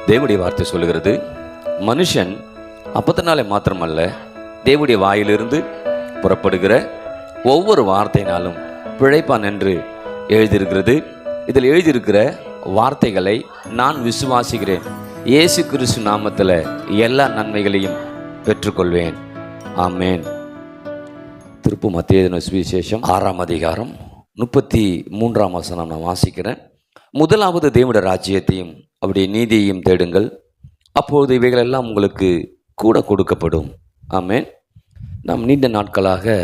தேவனுடைய வார்த்தை சொல்லுகிறது, மனுஷன் அப்பத்தினாலே மாத்திரமல்ல, தேவனுடைய வாயிலிருந்து புறப்படுகிற ஒவ்வொரு வார்த்தையினாலும் பிழைப்பான் என்று எழுதியிருக்கிறது. இதில் எழுதியிருக்கிற வார்த்தைகளை நான் விசுவாசிக்கிறேன். இயேசு கிறிஸ்து நாமத்தில் எல்லா நன்மைகளையும் பெற்றுக்கொள்வேன். ஆமேன். திருப்பு மத்தேயு சுவிசேஷம் 6ஆம் அதிகாரம் 33ஆம் வசனம் நான் வாசிக்கிறேன். முதலாவது தேவனுடைய ராஜ்யத்தையும் அவருடைய நீதியையும் தேடுங்கள், அப்பொழுது இவைகளெல்லாம் உங்களுக்கு கூட கொடுக்கப்படும். ஆமேன். நாம் நீண்ட நாட்களாக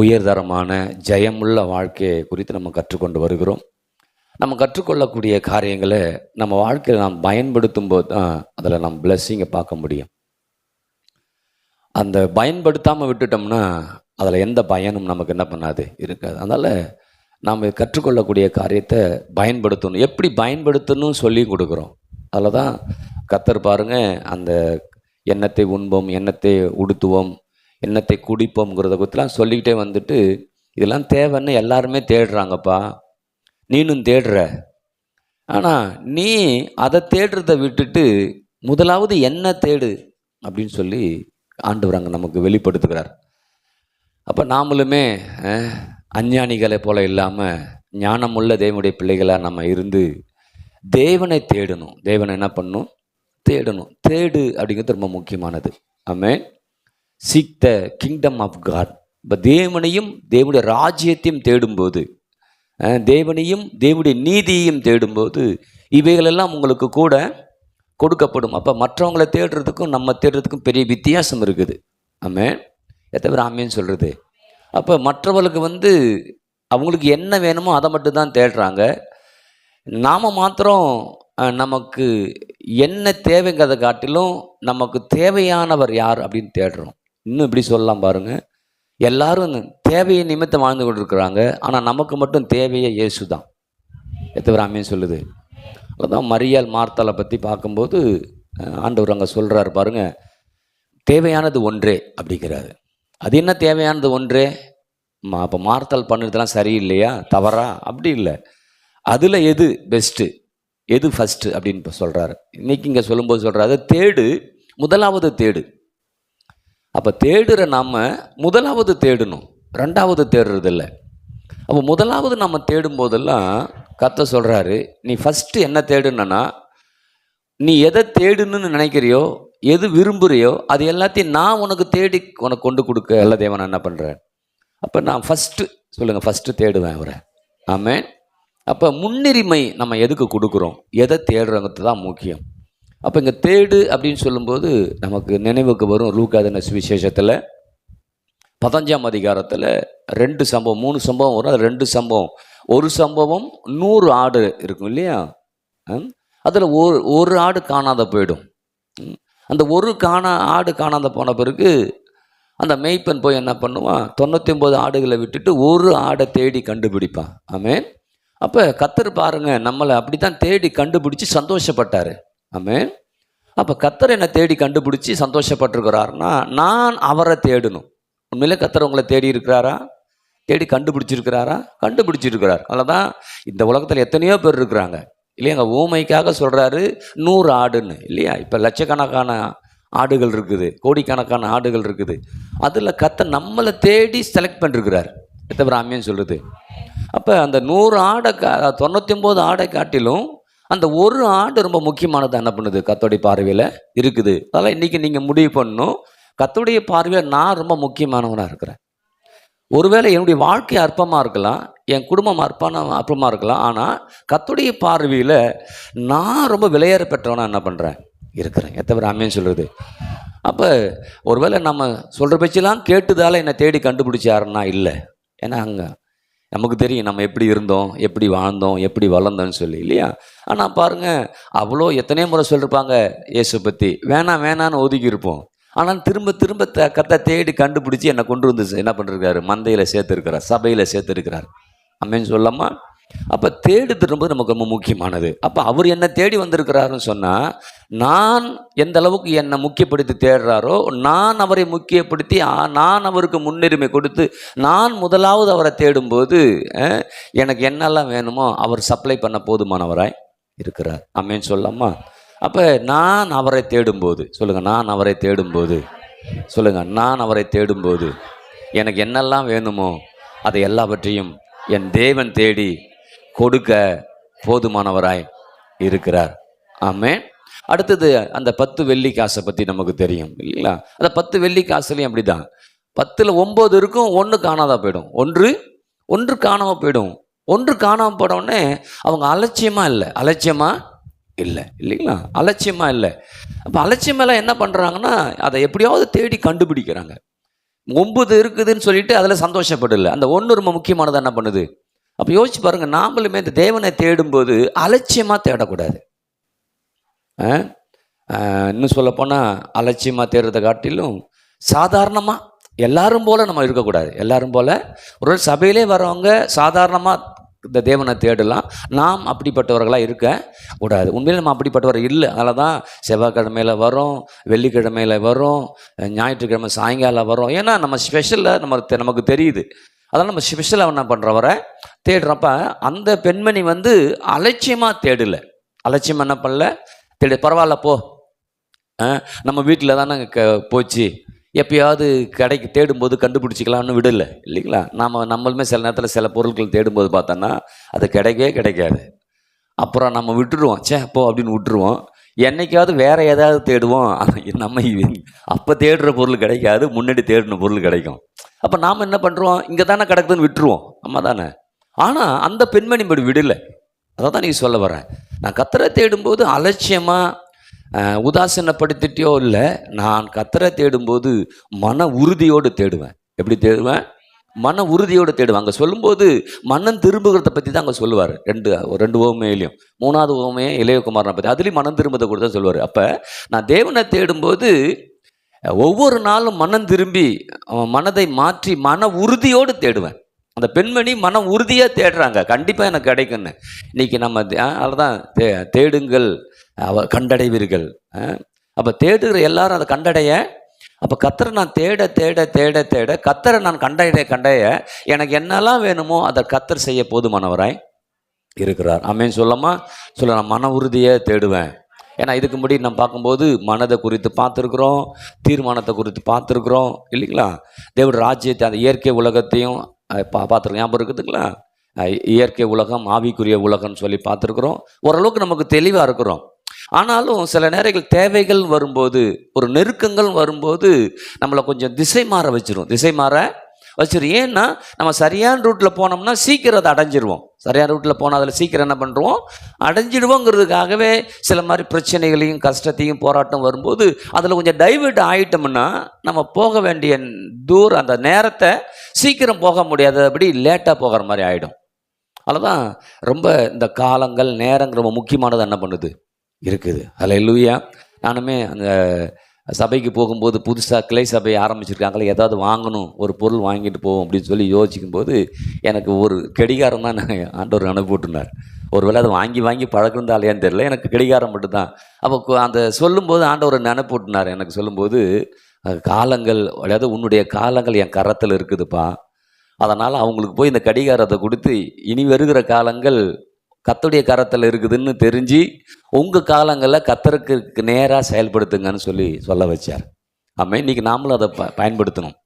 உயர்தரமான ஜெயமுள்ள வாழ்க்கையை குறித்து நம்ம கற்றுக்கொண்டு வருகிறோம். நம்ம கற்றுக்கொள்ளக்கூடிய காரியங்களை நம்ம வாழ்க்கையில் நாம் பயன்படுத்தும் போது தான் அதில் நம்ம பிளஸ்ஸிங்கை பார்க்க முடியும். அந்த பயன்படுத்தாமல் விட்டுட்டோம்னா அதில் எந்த பயனும் நமக்கு என்ன பண்ணாது, இருக்காது. அதனால் நாம் கற்றுக்கொள்ளக்கூடிய காரியத்தை பயன்படுத்தணும். எப்படி பயன்படுத்தணும்னு சொல்லி கொடுக்குறோம். அதில் தான் கர்த்தர் பாருங்கள், அந்த எண்ணத்தை உண்போம், எண்ணத்தை உடுத்துவோம், எண்ணத்தை குடிப்போம்ங்கிறத குறித்துலாம் சொல்லிக்கிட்டே வந்துட்டு, இதெல்லாம் தேவைன்னு எல்லாருமே தேடுறாங்கப்பா, நீனும் தேடுற. ஆனால் நீ அதை தேடுறதை விட்டுட்டு முதலாவது என்ன தேடு அப்படின்னு சொல்லி ஆண்டவர் அங்கே நமக்கு வெளிப்படுத்துகிறார். அப்போ நாமளுமே அஞ்ஞானிகளை போல இல்லாமல் ஞானமுள்ள தேவனுடைய பிள்ளைகளாக நம்ம இருந்து தேவனை தேடணும். தேவனை என்ன பண்ணணும்? தேடணும். தேடு அப்படிங்கிறது ரொம்ப முக்கியமானது. Amen. Seek the kingdom of God. இப்போ தேவனையும் தேவனுடைய ராஜ்யத்தையும் தேடும்போது, தேவனையும் தேவனுடைய நீதியையும் தேடும்போது இவைகளெல்லாம் உங்களுக்கு கூட கொடுக்கப்படும். அப்போ மற்றவங்களை தேடுறதுக்கும் நம்ம தேடுறதுக்கும் பெரிய வித்தியாசம் இருக்குது. ஆமென். எத்தனை பேர் ஆமேன்னு சொல்கிறது? அப்போ மற்றவர்களுக்கு அவங்களுக்கு என்ன வேணுமோ அதை மட்டும் தான் தேடுறாங்க. நாம் மாத்திரம் நமக்கு என்ன தேவைங்கிறதை காட்டிலும் நமக்கு தேவையானவர் யார் அப்படின்னு தேடுறோம். இன்னும் இப்படி சொல்லலாம் பாருங்கள், எல்லாரும் தேவையை நிமித்தம் வாழ்ந்து கொண்டு இருக்கிறாங்க. ஆனால் நமக்கு மட்டும் தேவையே இயேசு தான். எத்தனை பேர் ஆமேன்னு சொல்லுது? அதுதான் மரியாள் மார்த்தாளை பற்றி பார்க்கும்போது ஆண்டவர் அங்கே சொல்கிறார் பாருங்கள், தேவையானது ஒன்றே அப்படிங்கிறாரு. அது என்ன தேவையானது ஒன்றே? அப்போ மார்த்தாள் பண்ணுறதுலாம் சரியில்லையா, தவறா? அப்படி இல்லை. அதில் எது பெஸ்ட்டு, எது ஃபஸ்ட்டு அப்படின்னு இப்போ சொல்கிறாரு. இன்றைக்கி இங்கே சொல்லும்போது சொல்கிறாரு, தேடு, முதலாவது தேடு. அப்போ தேடுற நாம் முதலாவது தேடணும், ரெண்டாவது தேடுறதில்லை. அப்போ முதலாவது நம்ம தேடும் போதெல்லாம் கர்த்தர் சொல்கிறாரு, நீ ஃபஸ்ட்டு என்ன தேடுனா, நீ எதை தேடுன்னு நினைக்கிறியோ, எது விரும்புகிறியோ அது எல்லாத்தையும் நான் உனக்கு தேடி உனக்கு கொண்டு கொடுக்க எல்லா தேவன் என்ன பண்ணுறேன். அப்போ நான் ஃபஸ்ட்டு சொல்லுங்கள், ஃபஸ்ட்டு தேடுவேன் அவரை. ஆமென். அப்போ முன்னுரிமை நம்ம எதுக்கு கொடுக்குறோம், எதை தேடுறவங்க தான் முக்கியம். அப்போ இங்கே தேடு அப்படின்னு சொல்லும்போது நமக்கு நினைவுக்கு வரும் லூக்கா சுவிசேஷத்தில் 15ஆம் அதிகாரத்தில் 2 சம்பவம் 3 சம்பவம் வரும். அது 2 சம்பவம். ஒரு சம்பவம் 100 ஆடு இருக்கும் இல்லையா, அதில் ஒரு ஆடு காணாத போயிடும். அந்த ஆடு காணாத போன பிறகு அந்த மேய்ப்பன் போய் என்ன பண்ணுவான், 99 ஆடுகளை விட்டுட்டு ஒரு ஆடை தேடி கண்டுபிடிப்பான். ஆமென். அப்போ கர்த்தர் பாருங்க, நம்மளை அப்படி தான் தேடி கண்டுபிடிச்சி சந்தோஷப்பட்டார். ஆமென். அப்போ கர்த்தர் என்னை தேடி கண்டுபிடிச்சி சந்தோஷப்பட்டிருக்கிறாருன்னா நான் அவரை தேடணும். உண்மையிலே கர்த்தர் உங்களை தேடி இருக்கிறாரா, தேடி கண்டுபிடிச்சிருக்கிறாரா? கண்டுபிடிச்சிருக்கிறார். அதில் தான் இந்த உலகத்தில் எத்தனையோ பேர் இருக்கிறாங்க இல்லையாங்க. ஊமைக்காக சொல்கிறாரு 100 ஆடுன்னு இல்லையா. இப்போ லட்சக்கணக்கான ஆடுகள் இருக்குது, கோடிக்கணக்கான ஆடுகள் இருக்குது. அதில் கர்த்தர் நம்மளை தேடி செலக்ட் பண்ணிருக்கிறார். எத்தனை பேர் ஆமேன்னு சொல்கிறது? அப்போ அந்த 100 ஆடை 99 ஆடை காட்டிலும் அந்த ஒரு ஆடு ரொம்ப முக்கியமானது என்ன பண்ணுது, கர்த்தருடைய பார்வையில் இருக்குது. அதெல்லாம் இன்றைக்கி நீங்கள் முடிவு பண்ணணும், கர்த்தருடைய பார்வையில் நான் ரொம்ப முக்கியமானவனாக இருக்கிறேன். ஒருவேளை என்னுடைய வாழ்க்கை அற்பமாக இருக்கலாம், என் குடும்பம் அற்பமாக இருக்கலாம், ஆனால் கர்த்தருடைய பார்வையில் நான் ரொம்ப விலையேற பெற்றவனா என்ன பண்ணுறேன், இருக்கிறேன். எத்தனை பேர் ஆமேன்னு சொல்கிறது? அப்போ ஒருவேளை நம்ம சொல்கிற பேச்செல்லாம் கேட்டுதால என்னை தேடி கண்டுபிடிச்சாருன்னா இல்லை. ஏன்னா அங்கே நமக்கு தெரியும் நம்ம எப்படி இருந்தோம், எப்படி வாழ்ந்தோம், எப்படி வளர்ந்தோன்னு சொல்லி இல்லையா. ஆனால் பாருங்கள், அவ்வளோ எத்தனையோ முறை சொல்லியிருப்பாங்க இயேசு பற்றி, வேணான்னு ஒதுக்கி இருப்போம். ஆனால் திரும்ப திரும்ப கர்த்தர் தேடி கண்டுபிடிச்சி என்னை கொண்டு வந்து என்ன பண்ணிருக்காரு, மந்தையில் சேர்த்துருக்கிறார், சபையில் சேர்த்துருக்கிறார். அமேன்னு சொல்லாமா. அப்போ தேடி திரும்புவது நமக்கு ரொம்ப முக்கியமானது. அப்போ அவர் என்னை தேடி வந்திருக்கிறாருன்னு சொன்னால், நான் எந்த அளவுக்கு என்னை முக்கியப்படுத்தி தேடுறாரோ, நான் அவரை முக்கியப்படுத்தி நான் அவருக்கு முன்னுரிமை கொடுத்து நான் முதலாவது அவரை தேடும்போது எனக்கு என்னெல்லாம் வேணுமோ அவர் சப்ளை பண்ண போதுமானவராய் இருக்கிறார். ஆமென் சொல்லலாமா? அப்போ நான் அவரை தேடும்போது சொல்லுங்கள், நான் அவரை தேடும்போது சொல்லுங்கள், நான் அவரை தேடும்போது எனக்கு என்னெல்லாம் வேணுமோ அதை எல்லாவற்றையும் என் தேவன் தேடி கொடுக்க போதுமானவராய் இருக்கிறார். ஆமென். அடுத்தது அந்த 10 வெள்ளி காசை பற்றி நமக்கு தெரியும் இல்லைங்களா? அந்த 10 வெள்ளி காசுலையும் அப்படி தான். 10ல் 9 இருக்கும், 1 காணாத போயிடும். ஒன்று காணாமல் போயிடும். ஒன்று காணாமல் போனோடனே அவங்க அலட்சியமாக இல்லை இல்லைங்களா? அலட்சியமாக இல்லை. அப்போ அலட்சியமெல்லாம் என்ன பண்ணுறாங்கன்னா, அதை எப்படியாவது தேடி கண்டுபிடிக்கிறாங்க. 9 இருக்குதுன்னு சொல்லிட்டு அதில் சந்தோஷப்படலை. அந்த 1 ரொம்ப முக்கியமானது என்ன பண்ணுது? அப்போ யோசிச்சு பாருங்கள், நாமளுமே இந்த தேவனை தேடும்போது அலட்சியமாக தேடக்கூடாது. இன்னும் சொல்லப்போனால் அலட்சியமாக தேடுறதை காட்டிலும் சாதாரணமாக எல்லாரும் போல் நம்ம இருக்கக்கூடாது. எல்லாரும் போல் ஒரு சபையிலே வரவங்க சாதாரணமாக இந்த தேவனை தேடலாம். நாம் அப்படிப்பட்டவர்களாக இருக்கக்கூடாது. உண்மையிலே நம்ம அப்படிப்பட்டவர் இல்லை. அதனால தான் செவ்வாய்க்கிழமையில் வரோம், வெள்ளிக்கிழமையில் வரோம், ஞாயிற்றுக்கிழமை சாயங்காலம் வரோம். ஏன்னா நம்ம ஸ்பெஷலில் நமக்கு தெரியுது. அதனால் நம்ம ஸ்பெஷலாக என்ன பண்ணுறவரை தேடுறப்ப அந்த பெண்மணி அலட்சியமாக தேடலை. அலட்சியம் என்ன பண்ணல, பரவாயில்ல போ, நம்ம வீட்டில் தானே போச்சு, எப்பயாவது கடைக்கு தேடும்போது கண்டுபிடிச்சிக்கலாம்னு விடலை இல்லைங்களா? நம்மளுமே சில நேரத்தில் சில பொருட்கள் தேடும்போது பார்த்தோன்னா அது கிடைக்காது. அப்புறம் நம்ம விட்டுருவோம், போ அப்படின்னு விட்டுருவோம். என்னைக்காவது வேறு ஏதாவது தேடுவோம். நம்ம அப்போ தேடுற பொருள் கிடைக்காது, முன்னாடி தேடின பொருள் கிடைக்கும். அப்போ நாம் என்ன பண்ணுறோம், இங்கே தானே கிடக்குதுன்னு விட்டுருவோம். அம்மா தானே. ஆனால் அந்த பெண்மணி இப்படி விடலை. அதை தான் நீ சொல்ல வரேன். நான் கர்த்தரை தேடும்போது அலட்சியமாக உதாசீனப்படுத்திட்டோ இல்லை, நான் கர்த்தரை தேடும்போது மன உறுதியோடு தேடுவேன். எப்படி தேடுவேன்? மன உறுதியோடு தேடுவேன். அங்கே சொல்லும்போது மனம் திரும்புகிறத பற்றி தான் அங்கே சொல்லுவார். ரெண்டு ஓமையிலையும். 3வது ஓமையை இளையகுமாரனை பற்றி, அதுலேயும் மனம் திரும்பதை கூட தான் சொல்லுவார். அப்போ நான் தேவனை தேடும்போது ஒவ்வொரு நாளும் மனம் திரும்பி மனதை மாற்றி மன உறுதியோடு தேடுவேன். அந்த பெண்மணி மன உறுதியாக தேடுறாங்க, கண்டிப்பாக எனக்கு கிடைக்குன்னு. இன்றைக்கி நம்ம அதுதான் தேடுங்கள் கண்டடைவீர்கள். அப்போ தேடுகிற எல்லாரும் அதை கண்டடைய, அப்போ கர்த்தரை நான் தேட தேட தேட தேட கர்த்தரை நான் கண்டைய எனக்கு என்னெல்லாம் வேணுமோ அதை கர்த்தர் செய்ய போதுமானவராய் இருக்கிறார். ஆமென் சொல்லமா? நான் மன உறுதியை தேடுவேன். ஏன்னா இதுக்கு முன்னாடி நம்ம பார்க்கும்போது மனதை குறித்து பார்த்துருக்குறோம், தீர்மானத்தை குறித்து பார்த்துருக்குறோம் இல்லைங்களா? தேவனுடைய ராஜ்யத்தை, அந்த இயற்கை உலகத்தையும் பார்த்துருக்கோம். ஞாபகம் இருக்குதுங்களா? இயற்கை உலகம், ஆவிக்குரிய உலகம்னு சொல்லி பார்த்துருக்குறோம். ஓரளவுக்கு நமக்கு தெளிவாக இருக்கிறோம். ஆனாலும் சில நேரங்கள் தேவைகள் வரும்போது, ஒரு நெருக்கங்கள் வரும்போது நம்மளை கொஞ்சம் திசை மாற வச்சிரும். ஏன்னா நம்ம சரியான ரூட்டில் போனோம்னா சீக்கிரம் அதை அடைஞ்சிருவோம். சரியான ரூட்டில் போனால் அதில் சீக்கிரம் என்ன பண்ணுறோம், அடைஞ்சிடுவோங்கிறதுக்காகவே சில மாதிரி பிரச்சனைகளையும் கஷ்டத்தையும் போராட்டம் வரும்போது அதில் கொஞ்சம் டைவர்ட் ஆகிட்டோம்னா நம்ம போக வேண்டிய தூரம், அந்த நேரத்தை சீக்கிரம் போக முடியாதபடி லேட்டாக போகிற மாதிரி ஆகிடும். அதுதான் ரொம்ப இந்த காலங்கள் நேரங்கள் ரொம்ப முக்கியமானது என்ன பண்ணுது இருக்குது. அல்லேலூயா. நானுமே அந்த சபைக்கு போகும்போது புதுசாக கிளை சபையை ஆரம்பிச்சிருக்காங்களே, ஏதாவது வாங்கணும், ஒரு பொருள் வாங்கிட்டு போவோம் அப்படின்னு சொல்லி யோசிக்கும்போது எனக்கு ஒரு கடிகாரம் தான் ஆண்டவர் அனுப்பிவிட்டுனார். ஒரு வேளை அதை வாங்கி பழக்கிருந்தாலேன்னு தெரியல, எனக்கு கடிகாரம் மட்டும்தான். அப்போ அந்த சொல்லும்போது ஆண்டவர் நினைப்பூட்டினார். எனக்கு சொல்லும்போது காலங்கள், அதாவது உன்னுடைய காலங்கள் என் கரத்தில் இருக்குதுப்பா, அதனால் அவங்களுக்கு போய் இந்த கடிகாரத்தை கொடுத்து இனி வருகிற காலங்கள் கர்த்தருடைய கரத்தில் இருக்குதுன்னு தெரிஞ்சு உங்கள் காலங்களில் கர்த்தருக்கு நேராக செயல்படுத்துங்கன்னு சொல்ல வச்சார். ஆமாம், இன்றைக்கி நாமளும் அதை பயன்படுத்தணும்.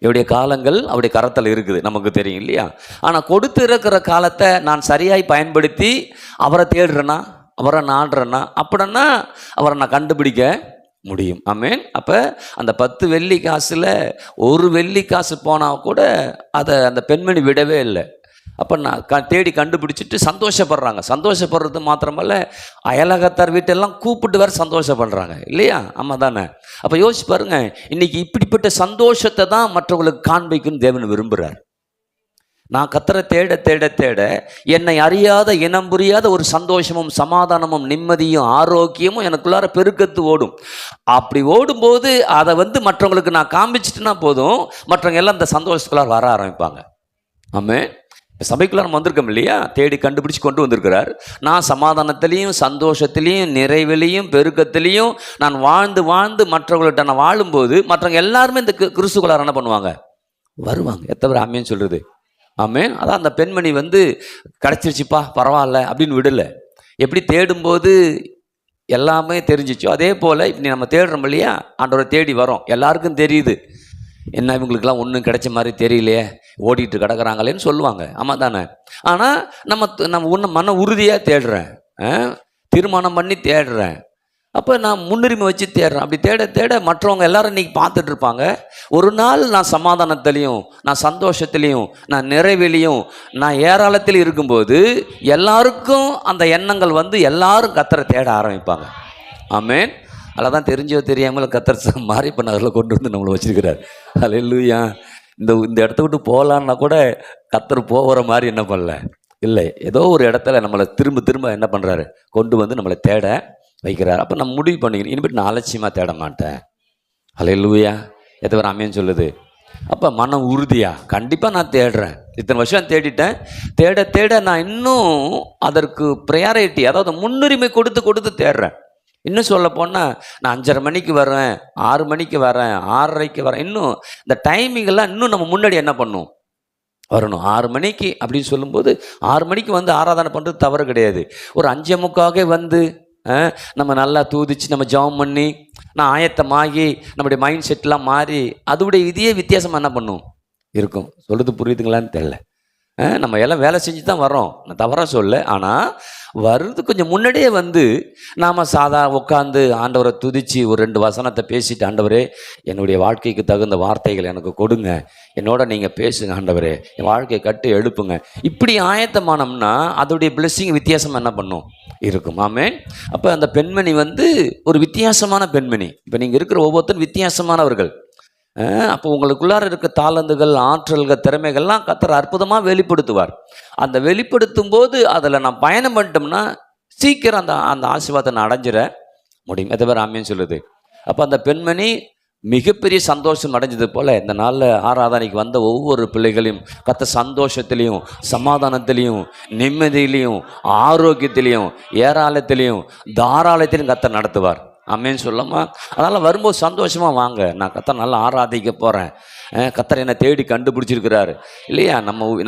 என்னுடைய காலங்கள் அவருடைய கரத்தில் இருக்குது, நமக்கு தெரியும் இல்லையா? ஆனால் கொடுத்து இருக்கிற காலத்தை நான் சரியாய் பயன்படுத்தி அவரை தேடுறேன்னா, அவரை நாடுறேன்னா, அப்படின்னா அவரை நான் கண்டுபிடிக்க முடியும். ஆமென். அப்போ அந்த 10 வெள்ளி காசில் 1 வெள்ளி காசு போனால் கூட அதை அந்த பெண்மணி விடவே இல்லை. அப்போ நான் தேடி கண்டுபிடிச்சிட்டு சந்தோஷப்படுறது மாத்திரமல்ல, அயலகத்தார் வீட்டெல்லாம் கூப்பிட்டு வேறு சந்தோஷப்படுறாங்க இல்லையா? ஆமாம் தானே? அப்போ யோசிச்சு பாருங்க, இன்றைக்கி இப்படிப்பட்ட சந்தோஷத்தை தான் மற்றவங்களுக்கு காண்பிக்குன்னு தேவன் விரும்புகிறார். நான் கர்த்தரை தேட தேட தேட என்னை அறியாத, இனம் புரியாத ஒரு சந்தோஷமும் சமாதானமும் நிம்மதியும் ஆரோக்கியமும் எனக்குள்ளார பெருக்கத்து ஓடும். அப்படி ஓடும்போது அதை மற்றவங்களுக்கு நான் காண்பிச்சிட்டுனா போதும், மற்றவங்க எல்லாம் இந்த சந்தோஷத்துக்குள்ளார வர ஆரம்பிப்பாங்க. ஆமென். சபைக்குள்ள நம்ம வந்திருக்கோம் இல்லையா? தேடி கண்டுபிடிச்சு கொண்டு வந்திருக்கிறார். நான் சமாதானத்திலையும் சந்தோஷத்திலையும் நிறைவிலையும் பெருக்கத்திலையும் நான் வாழ்ந்து மற்றவங்கள்ட்ட நான் வாழும்போது மற்றவங்க எல்லாருமே இந்த கிறிஸ்துக்குள்ளார என்ன பண்ணுவாங்க, வருவாங்க. எத்தனை ஆமேன்னு சொல்றது? ஆமே. அதான் அந்த பெண்மணி கிடைச்சிருச்சுப்பா பரவாயில்ல அப்படின்னு விடலை. எப்படி தேடும்போது எல்லாமே தெரிஞ்சிச்சோ அதே போல் இப்படி நம்ம தேடுறோம் இல்லையா, ஆண்டவரை தேடி வரோம். எல்லாருக்கும் தெரியுது, என்ன இவங்களுக்கெல்லாம் ஒன்றும் கிடைச்ச மாதிரி தெரியலையே, ஓடிட்டு கிடக்குறாங்களேன்னு சொல்லுவாங்க. ஆமாம் தானே? ஆனால் நம்ம ஒன்று மன உறுதியாக தேடுறேன், தீர்மானம் பண்ணி தேடுறேன். அப்போ நான் முன்னுரிமை வச்சு தேடுறேன். அப்படி தேட தேட மற்றவங்க எல்லாரும் இன்றைக்கி பார்த்துட்டு இருப்பாங்க. ஒரு நாள் நான் சமாதானத்திலையும், நான் சந்தோஷத்துலேயும், நான் நிறைவிலையும், நான் ஏராளத்தில் இருக்கும்போது எல்லாருக்கும் அந்த எண்ணங்கள் வந்து எல்லாரும் கர்த்தரை தேட ஆரம்பிப்பாங்க. ஆமென். அதில் தான் தெரிஞ்சோ தெரியாமல் கர்த்தர் மாறி பண்ணதில் கொண்டு வந்து நம்மளை வச்சுருக்கிறார். அல்லேலூயா. இந்த இடத்த விட்டு போகலான்னா கூட கர்த்தர் போகிற மாதிரி என்ன பண்ணல, இல்லை, ஏதோ ஒரு இடத்துல நம்மளை திரும்ப திரும்ப என்ன பண்ணுறாரு, கொண்டு வந்து நம்மளை தேட வைக்கிறார். அப்போ நம்ம முடிவு பண்ணிக்கணும், இனிமேல் நான் அலட்சியமாக தேட மாட்டேன். அல்லேலூயா. எத்தனை ஆமேன்னு சொல்லுது. அப்போ மன உறுதியாக கண்டிப்பாக நான் தேடுறேன். இத்தனை வருஷம் தேடிட்டேன். தேட தேட நான் இன்னும் அதற்கு ப்ரையாரிட்டி, அதாவது முன்னுரிமை கொடுத்து கொடுத்து தேடுறேன். இன்னும் சொல்ல போனால் நான் 5:30 மணிக்கு வரேன், 6 மணிக்கு வரேன், 6:30க்கு வரேன். இன்னும் இந்த டைமிங்கெல்லாம் இன்னும் நம்ம முன்னாடி என்ன பண்ணும் வரணும். 6 மணிக்கு அப்படின்னு சொல்லும்போது 6 மணிக்கு வந்து ஆராதனை பண்ணுறது தவறு கிடையாது. ஒரு 5:45 வந்து நம்ம நல்லா தூதிச்சு நம்ம ஜெபம் பண்ணி நான் ஆயத்தமாகி நம்முடைய மைண்ட் செட்லாம் மாறி அதோடைய இதே வித்தியாசமாக என்ன பண்ணும் இருக்கும். சொல்கிறது புரியுதுங்களான்னு தெரியல. நம்ம எல்லாம் வேலை செஞ்சு தான் வரோம், நான் தவறாக சொல்ல. ஆனால் வர்றது கொஞ்சம் முன்னாடியே வந்து நாம் உட்காந்து ஆண்டவரை துதித்து ஒரு 2 வசனத்தை பேசிட்டு, ஆண்டவரே என்னுடைய வாழ்க்கைக்கு தகுந்த வார்த்தைகள் எனக்கு கொடுங்க, என்னோட நீங்கள் பேசுங்க ஆண்டவரே, என் வாழ்க்கையை கட்டு எழுப்புங்க. இப்படி ஆயத்தமானோம்னா அதோடைய பிளெஸ்ஸிங் வித்தியாசமாக என்ன பண்ணும் இருக்கும். ஆமென். அப்போ அந்த பெண்மணி வந்து ஒரு வித்தியாசமான பெண்மணி. இப்போ நீங்கள் இருக்கிற ஒவ்வொருத்தரும் வித்தியாசமானவர்கள். அப்போ உங்களுக்குள்ளார இருக்க தாளந்துகள், ஆற்றல்கள், திறமைகள்லாம் கர்த்தர் அற்புதமாக வெளிப்படுத்துவார். அந்த வெளிப்படுத்தும் போது அதில் நான் பயணம் பண்ணிட்டோம்னா சீக்கிரம் அந்த ஆசீர்வாதத்தை நான் அடைஞ்சிட முடியும். எதை பேர் ஆமேன்னு சொல்லுது. அப்போ அந்த பெண்மணி மிகப்பெரிய சந்தோஷம் அடைஞ்சது போல் இந்த நாளில் ஆராதனைக்கு வந்த ஒவ்வொரு பிள்ளைகளையும் கர்த்தர் சந்தோஷத்துலேயும், சமாதானத்திலையும், நிம்மதியிலையும், ஆரோக்கியத்திலையும், ஏராளத்திலையும், தாராளத்திலையும் கர்த்தர் நடத்துவார். ஆமேன்னு சொல்லாமா. அதனால் வரும்போது சந்தோஷமாக வாங்க, நான் கர்த்தர் நல்லா ஆராதிக்க போகிறேன், கர்த்தர் என்னை தேடி கண்டுபிடிச்சிருக்கிறாரு இல்லையா.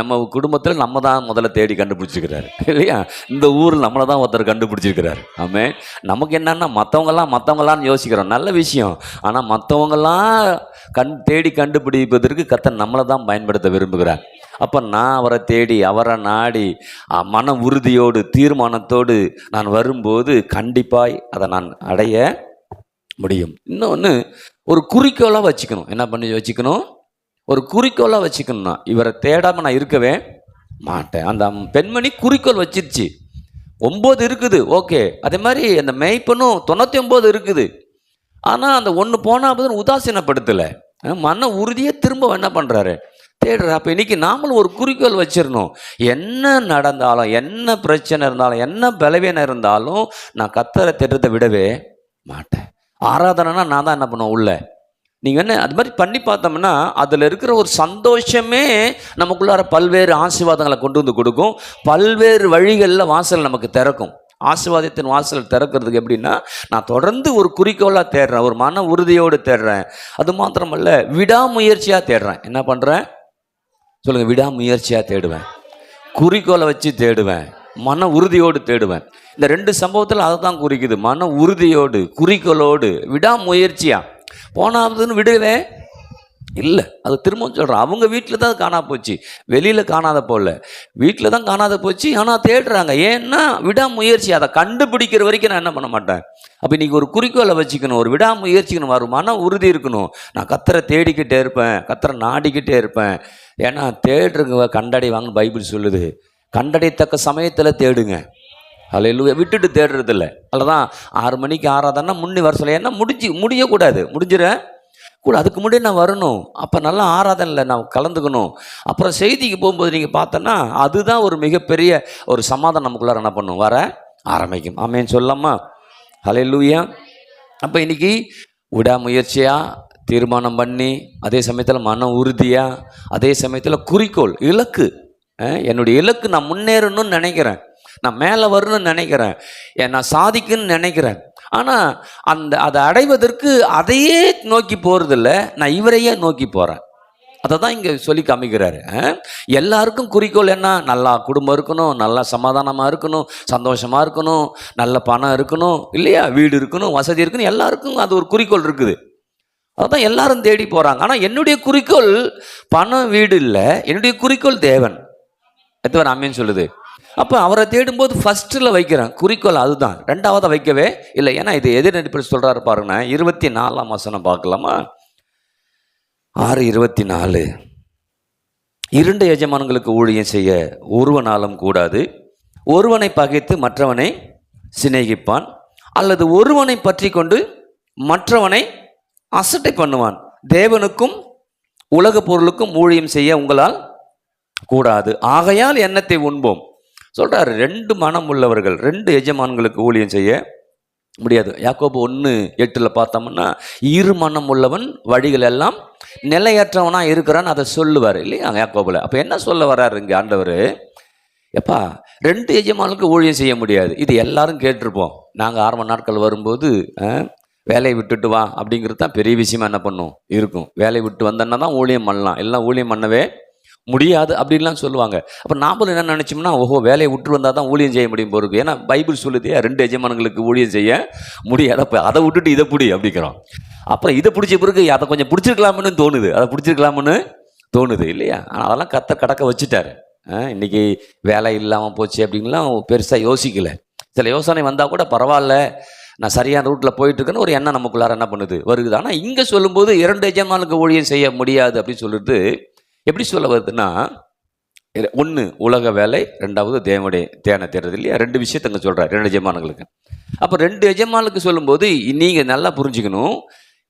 நம்ம குடும்பத்தில் நம்ம தான் முதல்ல தேடி கண்டுபிடிச்சிருக்கிறாரு இல்லையா. இந்த ஊரில் நம்மளை தான் ஒருத்தர் கண்டுபிடிச்சிருக்கிறாரு. ஆமென். நமக்கு என்னன்னா மற்றவங்களான்னு யோசிக்கிறோம், நல்ல விஷயம். ஆனால் மற்றவங்களாம் தேடி கண்டுபிடிப்பதற்கு கர்த்தர் நம்மளை தான் பயன்படுத்த விரும்புகிறார். அப்போ நான் அவரை தேடி, அவரை நாடி, மன உறுதியோடு, தீர்மானத்தோடு நான் வரும்போது கண்டிப்பாய் அதை நான் அடைய முடியும். இன்னொன்று, ஒரு குறிக்கோளாக வச்சுக்கணும். என்ன பண்ணி வச்சுக்கணும், ஒரு குறிக்கோளாக வச்சுக்கணும்னா இவரை தேடாமல் நான் இருக்கவே மாட்டேன். அந்த பெண்மணி குறிக்கோள் வச்சிருச்சு. 9 இருக்குது, ஓகே. அதே மாதிரி அந்த மேய்ப்பனும் 99 இருக்குது. ஆனால் அந்த ஒன்று போனால் உதாசீனப்படுத்தலை, மன உறுதியை திரும்ப என்ன பண்ணுறாரு, தேடுற. அப்போ இன்றைக்கி நாமளும் ஒரு குறிக்கோள் வச்சிடணும். என்ன நடந்தாலும், என்ன பிரச்சனை இருந்தாலும், என்ன பலவீனம் இருந்தாலும் நான் கர்த்தரை தேடுறதை விடவே மாட்டேன். ஆராதனைனா நான் தான் என்ன பண்ணுவேன் உள்ள. நீங்கள் என்ன அது மாதிரி பண்ணி பார்த்தோம்னா அதில் இருக்கிற ஒரு சந்தோஷமே நமக்குள்ளார பல்வேறு ஆசீர்வாதங்களை கொண்டு வந்து கொடுக்கும். பல்வேறு வழிகளில் வாசல் நமக்கு திறக்கும். ஆசீர்வாதத்தின் வாசல் திறக்கிறதுக்கு எப்படின்னா, நான் தொடர்ந்து ஒரு குறிக்கோளாக தேடுறேன், ஒரு மன உறுதியோடு தேடுறேன். அது மாத்திரமல்ல, விடாமுயற்சியாக தேடுறேன். என்ன பண்ணுறேன் சொல்லுங்கள், விடாமுயற்சியாக தேடுவேன், குறிக்கோளை வச்சு தேடுவேன், மன உறுதியோடு தேடுவேன். இந்த 2 சம்பவத்தில் அதை தான் குறிக்குது. மன உறுதியோடு, குறிக்கோளோடு, விடாமுயற்சியாக. போனாதுன்னு விடவே இல்லை. அது திரும்பவும் சொல்கிறேன், அவங்க வீட்டில் தான் காணா போச்சு, வெளியில் காணாத போல, வீட்டில் தான் காணாத போச்சு. ஆனால் தேடுறாங்க. ஏன்னா விடாமுயற்சி. அதை கண்டுபிடிக்கிற வரைக்கும் நான் என்ன பண்ண மாட்டேன். அப்போ இன்றைக்கி ஒரு குறிக்கோளை வச்சுக்கணும், ஒரு விடாமுயற்சிக்கணும், ஒரு மன உறுதி இருக்கணும். நான் கர்த்தரை தேடிக்கிட்டே இருப்பேன், கர்த்தரை நாடிக்கிட்டே இருப்பேன். ஏன்னா தேடுறவங்க கண்டடைவாங்கன்னு பைபிள் சொல்லுது. கண்டடைத்தக்க சமயத்தில் தேடுங்க. அல்லேலூயா. விட்டுட்டு தேடுறதில்ல. அதில் தான் 6 மணிக்கு ஆராதனா முன்னே வர சொல்ல. ஏன்னா முடியக்கூடாது, முடிஞ்சிட கூட, அதுக்கு முன்னாடி நான் வரணும். அப்போ நல்லா ஆராதனையில் நான் கலந்துக்கணும். அப்புறம் செய்திக்கு போகும்போது நீங்கள் பார்த்தோன்னா அதுதான் ஒரு மிகப்பெரிய ஒரு சமாதானம் நமக்குள்ளார என்ன பண்ணும், வர ஆரம்பிக்கும். ஆமேன்னு சொல்லாமா. அல்லேலூயா. அப்போ இன்றைக்கி விடாமுயற்சியாக தீர்மானம் பண்ணி, அதே சமயத்தில் மன உறுதியாக, அதே சமயத்தில் குறிக்கோள், இலக்கு. என்னுடைய இலக்கு நான் முன்னேறணும்னு நினைக்கிறேன், நான் மேலே வரணும்னு நினைக்கிறேன், நான் சாதிக்கணும்னு நினைக்கிறேன். ஆனால் அதை அடைவதற்கு அதையே நோக்கி போகிறதில்ல, நான் இவரையே நோக்கி போகிறேன். அதை தான் இங்கே சொல்லி காமிக்கிறாரு. எல்லாருக்கும் குறிக்கோள் என்ன? நல்லா குடும்பம் இருக்கணும், நல்லா சமாதானமாக இருக்கணும், சந்தோஷமாக இருக்கணும், நல்ல பணம் இருக்கணும் இல்லையா, வீடு இருக்கணும், வசதி இருக்கணும், எல்லாருக்கும் அது ஒரு குறிக்கோள் இருக்குது. அதுதான் எல்லாரும் தேடி போகிறாங்க. ஆனால் என்னுடைய குறிக்கோள் பணம் வீடு இல்லை, என்னுடைய குறிக்கோள் தேவன். எத்தனை ஆமேன்னு சொல்லுது. அப்போ அவரை தேடும்போது ஃபஸ்ட்டில் வைக்கிறேன் குறிக்கோள் அதுதான், ரெண்டாவதாக வைக்கவே இல்லை. ஏன்னா இது எதிர் நடிப்பில் சொல்கிறாரு பாருங்கன்னா, 24ஆம் வசனம் பார்க்கலாமா? 6:24. 2 எஜமான்களுக்கு ஊழியம் செய்ய ஒருவனாலும் கூடாது. ஒருவனை பகைத்து மற்றவனை சிநேகிப்பான், அல்லது ஒருவனை பற்றி கொண்டு மற்றவனை அசட்டை பண்ணுவான். தேவனுக்கும் உலக பொருளுக்கும் ஊழியம் செய்ய உங்களால் கூடாது. ஆகையால் எண்ணத்தை உண்போம் சொல்றாரு. 2 மனம் உள்ளவர்கள் 2 எஜமான்களுக்கு ஊழியம் செய்ய முடியாது. யாக்கோபு 1:8 பார்த்தோம்னா, இரு மனம் உள்ளவன் வழிகள் எல்லாம் நிலையற்றவனா இருக்கிறான்னு அதை சொல்லுவார் இல்லையா யாக்கோபுல. அப்போ என்ன சொல்ல வர்றாரு இங்கே ஆண்டவர்? எப்பா 2 எஜமானுக்கு ஊழியம் செய்ய முடியாது. இது எல்லாரும் கேட்டிருப்போம். நாங்கள் ஆரம்ப நாட்கள் வரும்போது வேலையை விட்டுட்டு வா அப்படிங்கிறது தான் பெரிய விஷயமா என்ன பண்ணும் இருக்கும். வேலையை விட்டு வந்தோன்னா தான் ஊழியம் பண்ணலாம், எல்லாம் ஊழியம் பண்ணவே முடியாது அப்படின்லாம் சொல்லுவாங்க. அப்போ நாமளும் என்ன நினச்சோம்னா, ஓஹோ வேலையை விட்டு வந்தால் தான் ஊழியம் செய்ய முடியும் போருக்கு. ஏன்னா பைபிள் சொல்லுதே 2 எஜமான்களுக்கு ஊழியம் செய்ய முடியாது. அப்போ அதை விட்டுட்டு இதை பிடி அப்படிங்கிறோம். அப்புறம் இதை பிடிச்ச பிறகு அதை கொஞ்சம் பிடிச்சிருக்கலாம்னு தோணுது, அதை பிடிச்சிருக்கலாம்னு தோணுது இல்லையா. ஆனால் அதெல்லாம் கர்த்தர் கடக்க வச்சுட்டாரு. இன்னைக்கு வேலை இல்லாமல் போச்சு அப்படின்லாம் பெருசாக யோசிக்கலை. சில யோசனை வந்தால் கூட பரவாயில்ல, நான் சரியான ரூட்டில் போயிட்டுருக்கேன்னு ஒரு எண்ணம் நமக்குள்ளார என்ன பண்ணுது வருகுது. ஆனால் இங்கே சொல்லும்போது 2 எஜமானுக்கு ஊழியம் செய்ய முடியாது அப்படின்னு சொல்லிட்டு எப்படி சொல்ல வருதுன்னா, 1 உலக வேலை, 2வது தேவனுடைய தேனை தேடுறது இல்லையா. 2 விஷயத்தை அங்கே சொல்கிறார் 2 எஜமானுங்களுக்கு. அப்போ 2 எஜமானுக்கு சொல்லும்போது நீங்கள் நல்லா புரிஞ்சுக்கணும்,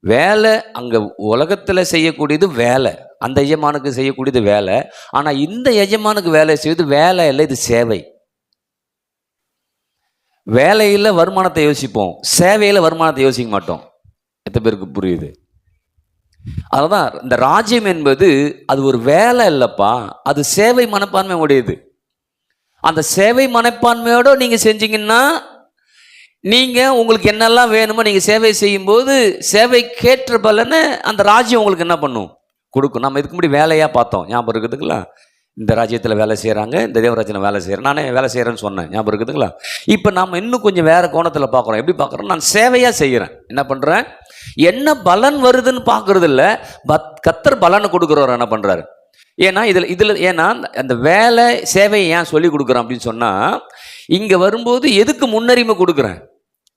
வேலை அங்கே உலகத்தில் செய்யக்கூடியது வேலை, அந்த எஜமானுக்கு செய்யக்கூடியது வேலை. ஆனால் இந்த எஜமானுக்கு வேலை செய்வது வேலை இல்லை, இது சேவை. வேலையில் வருமானத்தை யோசிப்போம், சேவையில் வருமானத்தை யோசிக்க மாட்டோம். எத்தனை பேருக்கு புரியுது? அதுதான் இந்த ராஜ்யம் என்பது அது ஒரு வேலை இல்லைப்பா, அது சேவை மனப்பான்மை உடையது. அந்த சேவை மனப்பான்மையோடு நீங்கள் செஞ்சீங்கன்னா, நீங்கள் உங்களுக்கு என்னெல்லாம் வேணுமோ நீங்கள் சேவை செய்யும்போது சேவை கேட்ட பலனை அந்த ராஜ்யம் உங்களுக்கு என்ன பண்ணும்? கொடுக்கும். நம்ம இதுக்கு முன்னாடி வேலையாக பார்த்தோம், ஞாபகம் இருக்குதுங்களா? இந்த ராஜ்யத்தில் வேலை செய்கிறாங்க, இந்த தேவராஜ்யத்தில் வேலை செய்கிறேன், நானே வேலை செய்கிறேன்னு சொன்னேன், ஞாபகம் இருக்குதுங்களா? இப்போ நம்ம இன்னும் கொஞ்சம் வேறு கோணத்தில் பார்க்குறோம். எப்படி பார்க்குறோம்? நான் சேவையாக செய்கிறேன். என்ன பண்ணுறேன்? என்ன பலன் வருதுன்னு பார்க்குறது இல்லை, கர்த்தர் பலனை கொடுக்குறவர் என்ன பண்ணுறாரு? ஏன்னா ஏன்னா அந்த வேலை சேவையை ஏன் சொல்லி கொடுக்குறேன் அப்படின்னு சொன்னால், இங்கே வரும்போது எதுக்கு முன்னுரிமை கொடுக்குறேன்?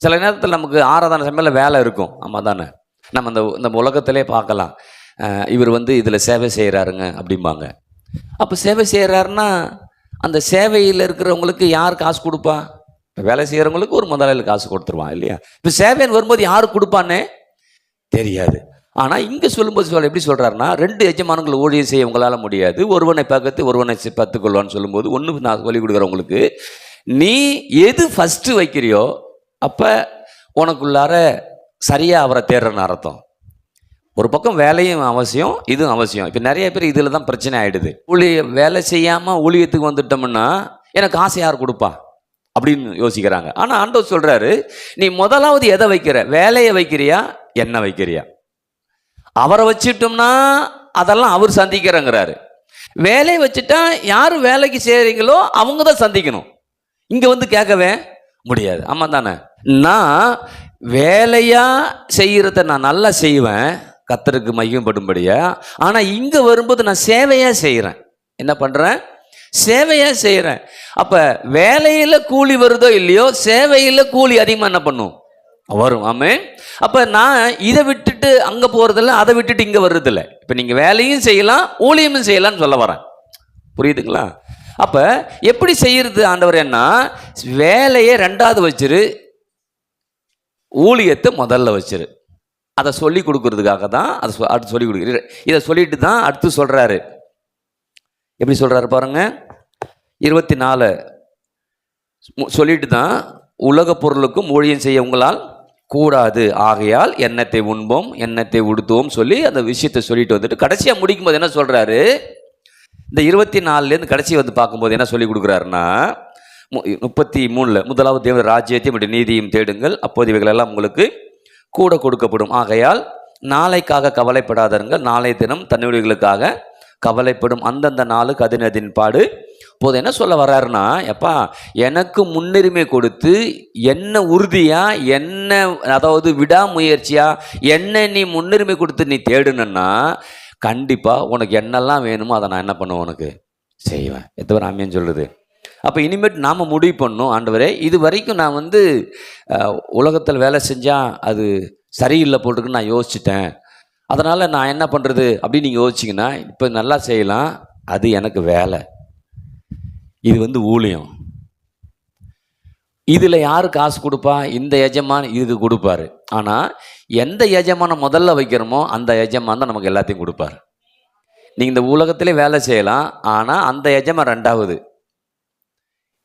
சில நேரத்தில் நமக்கு ஆராதனை சமையலில் வேலை இருக்கும், ஆமாம் தானே? நம்ம இந்த உலகத்திலே பார்க்கலாம், இவர் இதில் சேவை செய்கிறாருங்க அப்படிம்பாங்க. அப்போ சேவை செய்கிறாருன்னா அந்த சேவையில் இருக்கிறவங்களுக்கு யார் காசு கொடுப்பா? வேலை செய்கிறவங்களுக்கு ஒரு முதலாளியில் காசு கொடுத்துருவான் இல்லையா. இப்போ சேவைன்னு வரும்போது யார் கொடுப்பான்னே தெரியாது. ஆனால் இங்கே சொல்லும்போது எப்படி சொல்கிறாருன்னா, 2 எஜமானங்களை ஊழியம் செய்ய உங்களால் முடியாது, ஒருவனை பக்கத்து ஒருவனை பத்துக்கொள்வான்னு சொல்லும்போது, ஒன்று நான் சொல்லிக் கொடுக்குறவங்களுக்கு, நீ எது ஃபஸ்ட்டு வைக்கிறியோ அப்போ உனக்குள்ளார சரியாக அவரை தேடுறன்னு அர்த்தம். ஒரு பக்கம் வேலையும் அவசியம், இதுவும் அவசியம். இப்போ நிறைய பேர் இதில் தான் பிரச்சனை ஆகிடுது. வேலை செய்யாமல் ஊழியத்துக்கு வந்துட்டோம்னா எனக்கு ஆசை யார் கொடுப்பா அப்படின்னு யோசிக்கிறாங்க. ஆனால் ஆண்டவர் சொல்கிறாரு, நீ முதலாவது எதை வைக்கிற? வேலையை வைக்கிறியா, என்ன வைக்கிறியா? அவரை வச்சுட்டோம்னா அதெல்லாம் அவர் சந்திக்கிறேங்கிறாரு. வேலையை வச்சுட்டா யார் வேலைக்கு செய்கிறீங்களோ அவங்க தான் சந்திக்கணும். இங்கே கேட்கவே முடியாது, ஆமாம் தானே? நான் வேலையாக செய்கிறத நான் நல்லா செய்வேன், கர்த்தருக்கு மகிமைப்படும்படியா. ஆனால் இங்கே வரும்போது நான் சேவையாக செய்கிறேன். என்ன பண்ணுறேன்? சேவையாக செய்கிறேன். அப்போ வேலையில் கூலி வருதோ இல்லையோ, சேவையில் கூலி அதிகமாக என்ன பண்ணும்? வரும். ஆமென். அப்போ நான் இதை விட்டுட்டு அங்கே போகிறதில்ல, அதை விட்டுட்டு இங்கே வர்றதில்ல. இப்போ நீங்கள் வேலையும் செய்யலாம், ஊழியமும் செய்யலாம்னு சொல்ல வரேன். புரியுதுங்களா? அப்போ எப்படி செய்யறது ஆண்டவர்? என்ன வேலையை 2வது வச்சிரு, ஊழியத்தை முதல்ல வச்சிரு. அதை சொல்லி கொடுக்கறதுக்காக தான் அதை அடுத்து சொல்லி கொடுக்குற. இதை சொல்லிட்டு தான் அடுத்து சொல்கிறாரு. எப்படி சொல்கிறாரு பாருங்க, 24 சொல்லிட்டு தான், உலக பொருளுக்கும் ஊழியம் செய்ய உங்களால் கூடாது, ஆகையால் எண்ணத்தை உண்போம் எண்ணத்தை உடுத்துவோம் சொல்லி அந்த விஷயத்தை சொல்லிட்டு வந்துட்டு கடைசியாக முடிக்கும்போது என்ன சொல்கிறாரு? இந்த 24லேருந்து கடைசி பார்க்கும்போது என்ன சொல்லி கொடுக்குறாருன்னா, 33 முதலாவது தேவ ராஜ்யத்தையும் நீதியும் தேடுங்கள், அப்போது இவைகளெல்லாம் உங்களுக்கு கூட கொடுக்கப்படும், ஆகையால் நாளைக்காக கவலைப்படாதருங்க, நாளை தினம் தன்னுடையவர்களுக்காக கவலைப்படும், அந்தந்த நாளுக்கு அதின் பாடு போது. என்ன சொல்ல வர்றாருன்னா, எப்பா எனக்கு முன்னுரிமை கொடுத்து என்ன உறுதியா, என்ன அதாவது விடாமுயற்சியா என்ன நீ முன்னுரிமை கொடுத்து நீ தேடுனா கண்டிப்பா உனக்கு என்னெல்லாம் வேணுமோ அதை நான் என்ன பண்ணுவேன், உனக்கு செய்வேன். எத்தனை ஆமேன்னு சொல்லுது. அப்போ இனிமேட்டு நாம் முடிவு பண்ணணும், ஆண்டவரே இது வரைக்கும் நான் உலகத்தில் வேலை செஞ்சால் அது சரியில்லை போட்டுருக்குன்னு நான் யோசிச்சிட்டேன், அதனால் நான் என்ன பண்ணுறது அப்படின்னு நீங்கள் யோசிச்சிங்கன்னா இப்போ நல்லா செய்யலாம். அது எனக்கு வேலை, இது ஊழியம். இதில் யார் காசு கொடுப்பா? இந்த எஜமான் இதுக்கு கொடுப்பாரு. ஆனால் எந்த எஜமானை முதல்ல வைக்கிறோமோ அந்த எஜமான் தான் நமக்கு எல்லாத்தையும் கொடுப்பார். நீங்கள் இந்த உலகத்திலே வேலை செய்யலாம், ஆனால் அந்த எஜமான் ரெண்டாவது.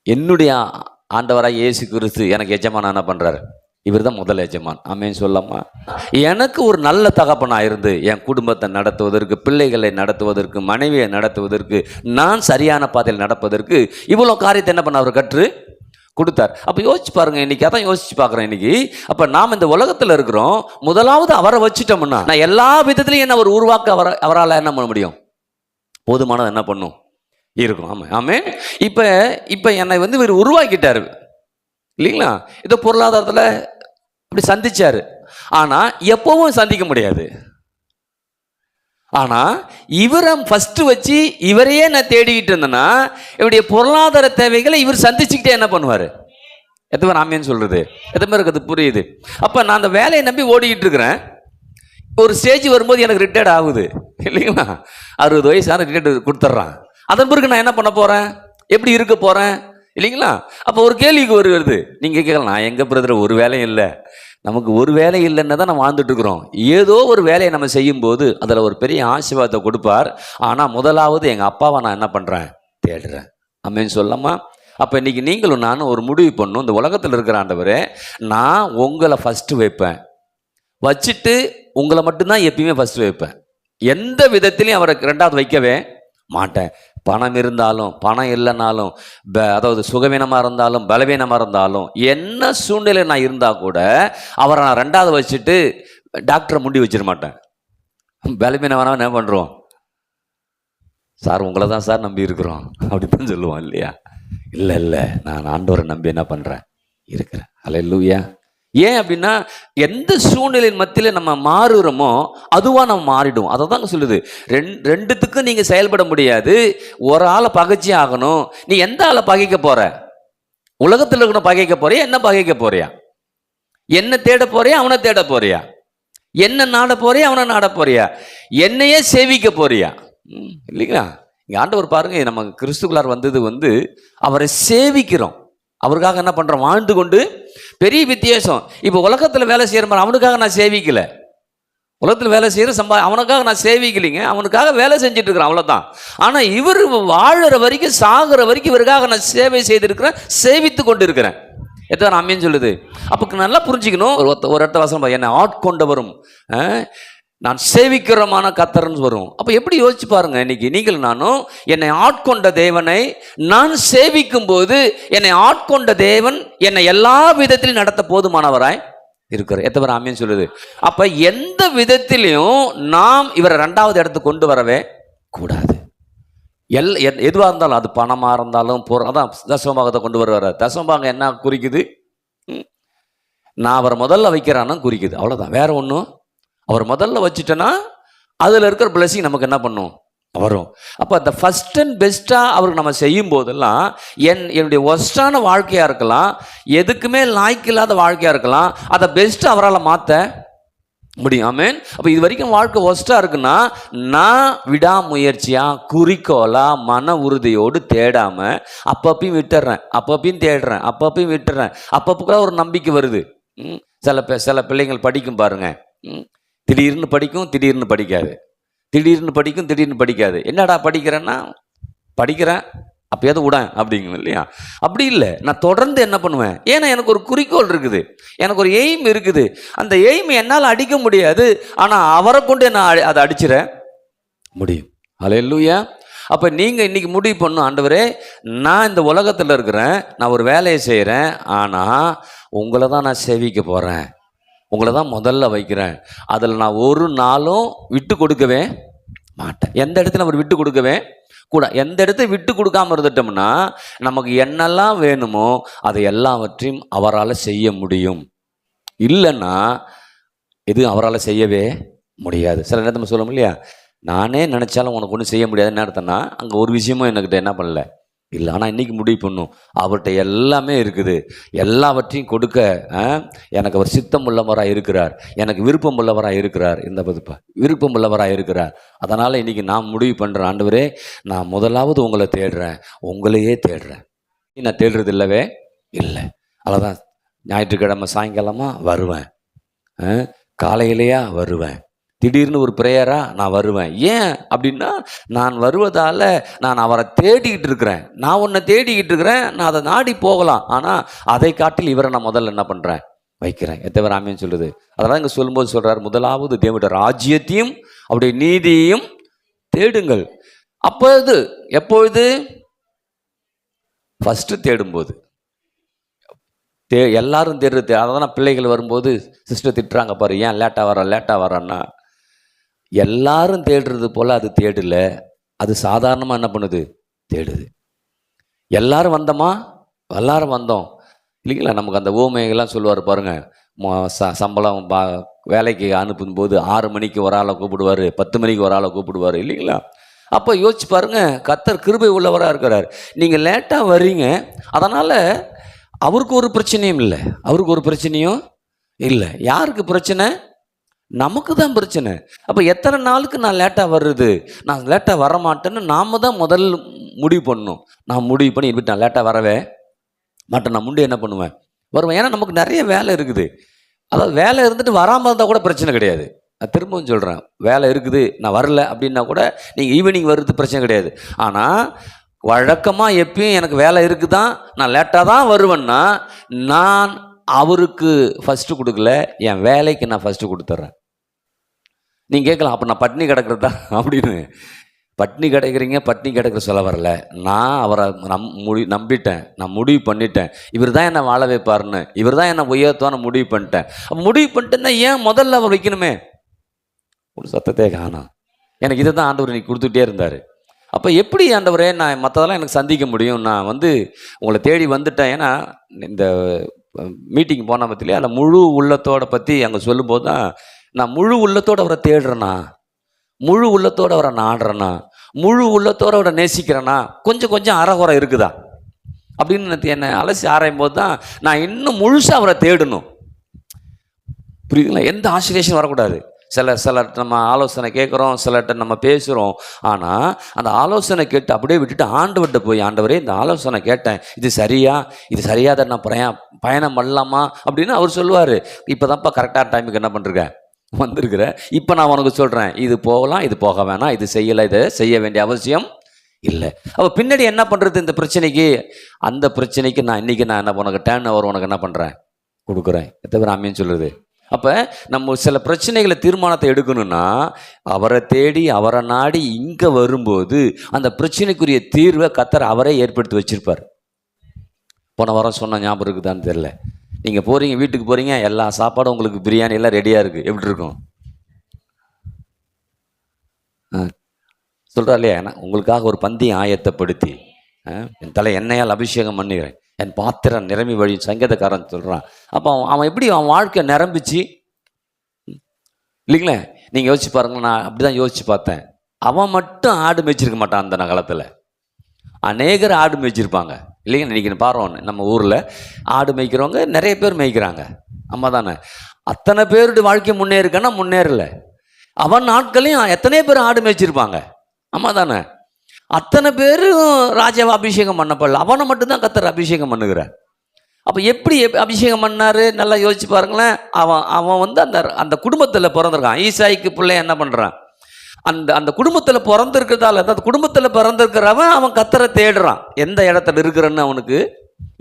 என்னுடைய ஆண்டவராக இயேசு கிறிஸ்து எனக்கு எஜமான் என்ன பண்ணுறாரு, இவர் தான் முதல் எஜமான். ஆமேன்னு சொல்லாமா? எனக்கு ஒரு நல்ல தகப்பனாக இருந்து என் குடும்பத்தை நடத்துவதற்கு, பிள்ளைகளை நடத்துவதற்கு, மனைவியை நடத்துவதற்கு, நான் சரியான பாதையில் நடப்பதற்கு இவ்வளோ காரியத்தை என்ன பண்ண அவர் கற்று கொடுத்தார். அப்போ யோசிச்சு பாருங்க, இன்னைக்கு அதான் யோசிச்சு பார்க்குறேன் இன்னைக்கு. அப்போ நாம் இந்த உலகத்தில் இருக்கிறோம், முதலாவது அவரை வச்சுட்டோம்னா நான் எல்லா விதத்துலையும் என்ன ஒரு உருவாக்க அவரால் என்ன பண்ண முடியும், போதுமானது என்ன பண்ணும் இருக்கும். ஆமாம் ஆமே. இப்போ என்னை இவர் உருவாக்கிட்டாரு இல்லைங்களா? இதோ பொருளாதாரத்தில் அப்படி சந்திச்சாரு, ஆனால் எப்பவும் சந்திக்க முடியாது. ஆனால் இவரை ஃபஸ்ட்டு வச்சு இவரையே நான் தேடிக்கிட்டு இருந்தேன்னா இவருடைய பொருளாதார தேவைகளை இவர் சந்திச்சுக்கிட்டே என்ன பண்ணுவார். எத்தனை ஆமேன்னு சொல்கிறது, எத்தனை பேருக்கு அது புரியுது? அப்போ நான் அந்த வேலையை நம்பி ஓடிக்கிட்டு இருக்கிறேன். ஒரு ஸ்டேஜ் வரும்போது எனக்கு ரிட்டையர்ட் ஆகுது இல்லைங்களா? 60 வயசான ரிட்டையர்ட் கொடுத்துட்றான். அதன் பிறகு நான் என்ன பண்ண போகிறேன், எப்படி இருக்க போகிறேன் இல்லைங்களா? அப்போ ஒரு கேள்விக்கு வருது, நீங்கள் கேட்கலாம், நான் எங்கள் பிரதர் ஒரு வேலையும் இல்லை. நமக்கு ஒரு வேலை இல்லைன்னு தான் நம்ம வாழ்ந்துட்டு இருக்கிறோம். ஏதோ ஒரு வேலையை நம்ம செய்யும்போது அதில் ஒரு பெரிய ஆசீர்வாதத்தை கொடுப்பார். ஆனால் முதலாவது எங்கள் அப்பாவை நான் என்ன பண்ணுறேன், தேடுறேன். ஆமேன்னு சொல்லாமா? அப்போ இன்றைக்கி நீங்களும் நானும் ஒரு முடிவு பண்ணணும். இந்த உலகத்தில் இருக்கிற ஆண்டவரே, நான் உங்களை ஃபஸ்ட்டு வைப்பேன், வச்சுட்டு உங்களை மட்டும்தான் எப்பயுமே ஃபஸ்ட்டு வைப்பேன். எந்த விதத்திலையும் அவரை ரெண்டாவது வைக்கவே மாட்டேன். பணம் இருந்தாலும் பணம் இல்லைனாலும், அதாவது சுகவீனமாக இருந்தாலும் பலவீனமாக இருந்தாலும், என்ன சூழ்நிலை நான் இருந்தால் கூட அவரை நான் ரெண்டாவது வச்சுட்டு டாக்டரை முண்டி வச்சிட மாட்டேன். பலவீனமான என்ன பண்ணுறோம், சார் உங்களை தான் சார் நம்பி இருக்கிறோம் அப்படித்தான் சொல்லுவோம் இல்லையா? இல்லை நான் ஆண்டவரை நம்பி என்ன பண்ணுறேன், இருக்கிறேன். அல்லேலூயா. ஏன் அப்படின்னா எந்த சூழ்நிலையின் மத்தியில் நம்ம மாறுறோமோ அதுவாக நம்ம மாறிடும். அதை தாங்க சொல்லுது. ரெண்டுத்துக்கும் நீங்கள் செயல்பட முடியாது. ஒரு ஆளை பகைச்சி ஆகணும். நீ எந்த ஆளை பகைக்க போற? உலகத்தில் இருக்கணும் பகைக்க போறியா, என்ன பகைக்க போறியா? என்ன தேட போறியா, அவனை தேட போறியா? என்ன நாட போறியா, அவனை நாட போறியா? என்னையே சேவிக்க போறியா? இல்லைங்களா? இங்கே ஆண்டவர் பாருங்க, நம்ம கிறிஸ்துக்குள்ளார் வந்தது அவரை சேவிக்கிறோம், அவருக்காக என்ன பண்ணுறோம், வாழ்ந்து கொண்டு. பெரிய வித்தியாசம். இப்போ உலகத்தில் வேலை செய்கிற மாதிரி அவனுக்காக நான் சேவிக்கலை. உலகத்தில் வேலை செய்கிற அவனுக்காக நான் சேவிக்கலைங்க, அவனுக்காக வேலை செஞ்சுட்டு இருக்கிறேன், அவ்வளோதான். ஆனால் இவர் வாழுற வரைக்கும் சாகுற வரைக்கும் இவருக்காக நான் சேவை செய்திருக்கிறேன், சேவித்து கொண்டு இருக்கிறேன். எத்தனை அம்மேன்னு சொல்லுது. அப்போ நல்லா புரிஞ்சுக்கணும். ஒரு இடத்த வசனம், என்னை ஆட்கொண்டவரும் நான் சேவிக்கிறமான கர்த்தர்னு வரும். அப்போ எப்படி யோசிச்சு பாருங்க, இன்னைக்கு நீங்கள் நானும் என்னை ஆட்கொண்ட தேவனை நான் சேவிக்கும் போது என்னை ஆட்கொண்ட தேவன் என்னை எல்லா விதத்திலையும் நடத்த போதுமானவராய் இருக்கிறார். எத்தனை ஆமேன்னு சொல்லுது. அப்போ எந்த விதத்திலையும் நாம் இவரை ரெண்டாவது இடத்துக்கு கொண்டு வரவே கூடாது. எதுவாக இருந்தாலும், அது பணமாக இருந்தாலும் அதான் தசமபாகத்தை கொண்டு வருவார். தசமபாகம் என்ன குறிக்குது, நான் அவரை முதல்ல வைக்கிறான்னு குறிக்குது, அவ்வளோதான். வேற ஒன்றும். அவர் முதல்ல வச்சுட்டேன்னா அதில் இருக்கிற பிளஸிங் நமக்கு என்ன பண்ணும், வரும். அப்போ அந்த ஃபஸ்ட் அண்ட் பெஸ்ட்டாக அவருக்கு நம்ம செய்யும் போதெல்லாம் என்னுடைய ஒஸ்டான வாழ்க்கையாக இருக்கலாம், எதுக்குமே லாய்க்கில்லாத வாழ்க்கையாக இருக்கலாம், அதை பெஸ்ட்டாக அவரால் மாற்ற முடியும். ஆமென். அப்போ இது வரைக்கும் வாழ்க்கை ஒஸ்ட்டாக இருக்குன்னா நான் விடாமுயற்சியாக குறிக்கோளாக மன உறுதியோடு தேடாமல் அப்பப்பையும் விட்டுறேன், அப்பப்பையும் தேடுறேன், அப்பப்பையும் விட்டுறேன். அப்பப்போ ஒரு நம்பிக்கை வருது. சில பிள்ளைங்கள் படிக்கும் பாருங்க, திடீர்னு படிக்கும், திடீர்னு படிக்காது, திடீர்னு படிக்கும், திடீர்னு படிக்காது. என்னடா படிக்கிறேன்னா, படிக்கிறேன் அப்பயாவது விட அப்படிங்க இல்லையா? அப்படி இல்லை, நான் தொடர்ந்து என்ன பண்ணுவேன், ஏன்னா எனக்கு ஒரு குறிக்கோள் இருக்குது, எனக்கு ஒரு எய்ம் இருக்குது. அந்த எய்ம் என்னால் அடிக்க முடியாது, ஆனால் அவரை கொண்டு நான் அதை அடிச்சிட முடியும். அல்லேலூயா. அப்போ நீங்கள் இன்றைக்கி முடிவு பண்ணணும், ஆண்டவரே நான் இந்த உலகத்தில் இருக்கிறேன், நான் ஒரு வேலையை செய்கிறேன், ஆனால் உங்களை தான் நான் சேவிக்க போகிறேன், உங்களை தான் முதல்ல வைக்கிறேன். அதில் நான் ஒரு நாளும் விட்டு கொடுக்கவே மாட்டேன். எந்த இடத்துல அவர் விட்டு கொடுக்கவே கூட. எந்த இடத்த விட்டு கொடுக்காம இருந்துட்டோம்னா நமக்கு என்னெல்லாம் வேணுமோ அதை எல்லாவற்றையும் அவரால் செய்ய முடியும். இல்லைன்னா இது அவரால் செய்யவே முடியாது. சில நேரத்தில் நம்ம சொல்லுவோம் இல்லையா, நானே நினச்சாலும் உனக்கு ஒன்றும் செய்ய முடியாதுன்னு அர்த்தம்னா அங்கே ஒரு விஷயமும் என்கிட்ட என்ன பண்ணல இல்லை. ஆனால் இன்றைக்கி முடிவு பண்ணும், அவர்கிட்ட எல்லாமே இருக்குது. எல்லாவற்றையும் கொடுக்க எனக்கு அவர் சித்தம் உள்ளவராக இருக்கிறார், எனக்கு விருப்பம் உள்ளவராக இருக்கிறார், இந்த விருப்பம் உள்ளவராக இருக்கிறார். அதனால் இன்றைக்கி நான் முடிவு பண்ணுறேன், ஆண்டவரே நான் முதலாவது உங்களை தேடுறேன், உங்களையே தேடுறேன். நான் தேடுறது இல்லவே இல்லை. அதான் ஞாயிற்றுக்கிழமை சாயங்காலமாக வருவேன், காலையிலையா வருவேன், திடீர்னு ஒரு ப்ரேயரா நான் வருவேன். ஏன் அப்படின்னா நான் வருவதால் நான் அவரை தேடிக்கிட்டு இருக்கிறேன். நான் உன்னை தேடிக்கிட்டு இருக்கிறேன், நான் அதை நாடி போகலாம். ஆனால் அதை காட்டில் இவரை நான் முதல்ல என்ன பண்ணுறேன், வைக்கிறேன். எத்தவர் ஆமேன்னு சொல்லுது. அதெல்லாம் இங்கே சொல்லும்போது சொல்கிறார், முதலாவது தேவனுடைய ராஜ்யத்தையும் அவருடைய நீதியையும் தேடுங்கள். அப்போது எப்பொழுது? ஃபஸ்ட்டு தேடும்போது. எல்லாரும் தேடுறது. அதான் பிள்ளைகள் வரும்போது சிஸ்டர் திட்டுறாங்க பாரு, ஏன் லேட்டாக வரன்னா. எல்லாரும் தேடுறது போல் அது தேடல, அது சாதாரணமாக என்ன பண்ணுது, தேடுது. எல்லாரும் வந்தோமா, எல்லாரும் வந்தோம் இல்லைங்களா. நமக்கு அந்த ஊமைகள்லாம் சொல்லுவார் பாருங்க, சம்பளம் வேலைக்கு அனுப்பும்போது 6 மணிக்கு ஒரு ஆளை கூப்பிடுவார், 10 மணிக்கு ஒரு ஆளை கூப்பிடுவார் இல்லைங்களா. அப்போ யோசிச்சு பாருங்க, கர்த்தர் கிருபை உள்ளவராக இருக்கிறார். நீங்கள் லேட்டாக வர்றீங்க, அதனால் அவருக்கு ஒரு பிரச்சனையும் இல்லை, அவருக்கு ஒரு பிரச்சனையும் இல்லை. யாருக்கு பிரச்சனை? நமக்கு தான் பிரச்சனை. அப்போ எத்தனை நாளுக்கு நான் லேட்டாக வர்றது, நான் லேட்டாக வர மாட்டேன்னு நாம் தான் முதல் முடிவு பண்ணணும். நான் முடிவு பண்ணி விட்டு நான் லேட்டாக வரவே மாட்டேன், நான் முன்னே என்ன பண்ணுவேன், வருவேன். ஏன்னா நமக்கு நிறைய வேலை இருக்குது. அதாவது வேலை இருந்துட்டு வராமல் இருந்தால் கூட பிரச்சனை கிடையாது. நான் திரும்பவும் சொல்கிறேன், வேலை இருக்குது நான் வரல அப்படின்னா கூட நீங்கள் ஈவினிங் வர்றது பிரச்சனை கிடையாது. ஆனால் வழக்கமாக எப்பயும் எனக்கு வேலை இருக்குதான், நான் லேட்டாக தான் வருவேன்னா நான் அவருக்கு ஃபஸ்ட்டு கொடுக்கல, என் வேலைக்கு நான் ஃபஸ்ட்டு கொடுத்துட்றேன். நீங்கள் கேட்கலாம், அப்போ நான் பட்னி கிடக்கிறதா அப்படின்னு. பட்னி கிடைக்கிறீங்க, பட்னி கிடக்கிற சொல்ல வரல. நான் அவரை நம்பிட்டேன், நான் முடிவு பண்ணிட்டேன், இவர் தான் என்னை வாழ வைப்பார்னு, இவர் தான் என்னை உயர்த்துவான்னு முடிவு பண்ணிட்டேன். முடிவு பண்ணிட்டேன்னா ஏன் முதல்ல அவர் வைக்கணுமே? ஒரு சத்தத்தை காணோம். எனக்கு இதை தான் ஆண்டவர் இன்னைக்கு கொடுத்துட்டே இருந்தார். அப்போ எப்படி ஆண்டவரே நான் மற்றதெல்லாம் எனக்கு சந்திக்க முடியும்? நான் உங்களை தேடி வந்துட்டேன். ஏன்னா இந்த மீட்டிங் போன பற்றிலே அந்த முழு உள்ளத்தோட பற்றி அங்கே சொல்லும்போது தான், நான் முழு உள்ளத்தோடு அவரை தேடுறேன்னா, முழு உள்ளத்தோடு அவரை நாடுறேன்னா, முழு உள்ளத்தோடு அவரை நேசிக்கிறேன்னா, கொஞ்சம் கொஞ்சம் அறகுறை இருக்குதா அப்படின்னு என்னை அலசி ஆராயும் போது தான் நான் இன்னும் முழுசாக அவரை தேடணும். புரியுதுங்களா? எந்த ஆசிரியேஷன் வரக்கூடாது. சில நம்ம ஆலோசனை கேட்குறோம், சிலர்கிட்ட நம்ம பேசுகிறோம். ஆனால் அந்த ஆலோசனை கேட்டு அப்படியே விட்டுட்டு ஆண்டவர்கிட்ட போய், ஆண்டவரே இந்த ஆலோசனை கேட்டேன், இது சரியா, இது சரியாத நான் பயணம் பண்ணலாமா அப்படின்னு அவர் சொல்லுவார். இப்போ தான்ப்பா கரெக்டான டைமுக்கு என்ன பண்ணுறேன் வந்திருக்கிற, இப்போ நான் உனக்கு சொல்கிறேன், இது போகலாம், இது போக வேணாம், இது செய்யலை, இதை செய்ய வேண்டிய அவசியம் இல்லை. அப்போ பின்னாடி என்ன பண்ணுறது இந்த பிரச்சனைக்கு? அந்த பிரச்சனைக்கு நான் இன்றைக்கி நான் என்ன உனக்கு டேர்ன் ஓவர் உனக்கு என்ன பண்ணுறேன், கொடுக்குறேன். எத்தனை ஆமீன்னு சொல்லுது. அப்போ நம்ம சில பிரச்சனைகளை தீர்மானத்தை எடுக்கணும்னா அவரை தேடி அவரை நாடி இங்கே வரும்போது அந்த பிரச்சனைக்குரிய தீர்வை கர்த்தர் அவரே ஏற்படுத்தி வச்சிருப்பார். போன வாரம் சொன்ன ஞாபகம் இருக்குதான்னு தெரியல. நீங்கள் போகிறீங்க, வீட்டுக்கு போகிறீங்க, எல்லா சாப்பாடும் உங்களுக்கு பிரியாணி எல்லாம் ரெடியாக இருக்குது, எப்படி இருக்கும்? சொல்கிறா இல்லையா? ஏன்னா உங்களுக்காக ஒரு பந்தியை ஆயத்தப்படுத்தி என் தலை எண்ணெயால் அபிஷேகம் பண்ணுகிறேன், என் பாத்திரம் நிரம்பி வழி, சங்கீதக்காரன் சொல்கிறான். அப்போ அவன் எப்படி அவன் வாழ்க்கை நிரம்பிச்சு இல்லைங்களே. நீங்கள் யோசிச்சு பாருங்க, நான் அப்படி தான் யோசிச்சு பார்த்தேன். அவன் மட்டும் ஆடு மேய்ச்சிருக்க மாட்டான். அந்த காலத்தில் அநேகர் ஆடு மேய்ச்சிருப்பாங்க இல்லைங்க. இன்றைக்கி பாருவோம், நம்ம ஊரில் ஆடு மேய்க்கிறவங்க நிறைய பேர் மேய்க்கிறாங்க, அம்மா தானே. அத்தனை பேருடைய வாழ்க்கை முன்னேறுக்கன்னா முன்னேறல. அவன் நாட்களையும் எத்தனை பேர் ஆடு மேய்ச்சிருப்பாங்க, அம்மா தானே. அத்தனை பேரும் ராஜாவை அபிஷேகம் பண்ணப்படல, அவனை மட்டும்தான் கர்த்தர் அபிஷேகம் பண்ணுகிறார். அப்போ எப்படி அபிஷேகம் பண்ணார்? நல்லா யோசிச்சு பாருங்களேன். அவன் அந்த குடும்பத்தில் பிறந்திருக்கான். ஈசாய்க்கு பிள்ளை என்ன பண்ணுறான்? அந்த குடும்பத்தில் பிறந்திருக்கிறதால, அந்த குடும்பத்தில் பிறந்திருக்கிறவன் அவன் கர்த்தரை தேடுறான். எந்த இடத்துல இருக்கிறன்னு அவனுக்கு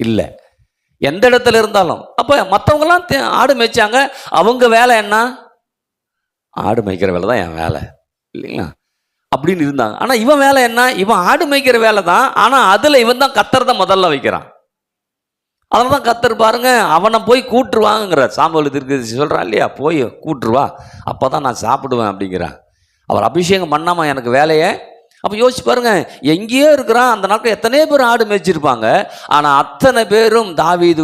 இல்லை, எந்த இடத்துல இருந்தாலும். அப்போ மற்றவங்களாம் ஆடு மேய்ச்சாங்க, அவங்க வேலை என்ன? ஆடு மேய்க்கிற வேலை தான் என் வேலை இல்லைங்களா அப்படின்னு இருந்தாங்க. ஆனால் இவன் வேலை என்ன? இவன் ஆடு மேய்க்கிற வேலை தான், ஆனால் அதில் இவன் தான் கர்த்தர் தான் முதல்ல வைக்கிறான். அதனால தான் கர்த்தர் பாருங்க, அவனை போய் கூட்டுருவாங்கிறார். சாமுவேல் தீர்க்கதரிசி சொல்கிறான் இல்லையா, போய் கூட்டுருவா, அப்போ தான் நான் சாப்பிடுவேன் அப்படிங்கிறான். அவர் அபிஷேகம் பண்ணாமல் எனக்கு வேலையை. அப்போ யோசிச்சு பாருங்க, எங்கேயோ இருக்கிறான். அந்த நாட்கள் எத்தனை பேர் ஆடு மேய்ச்சிருப்பாங்க, ஆனால் அத்தனை பேரும் தாவீது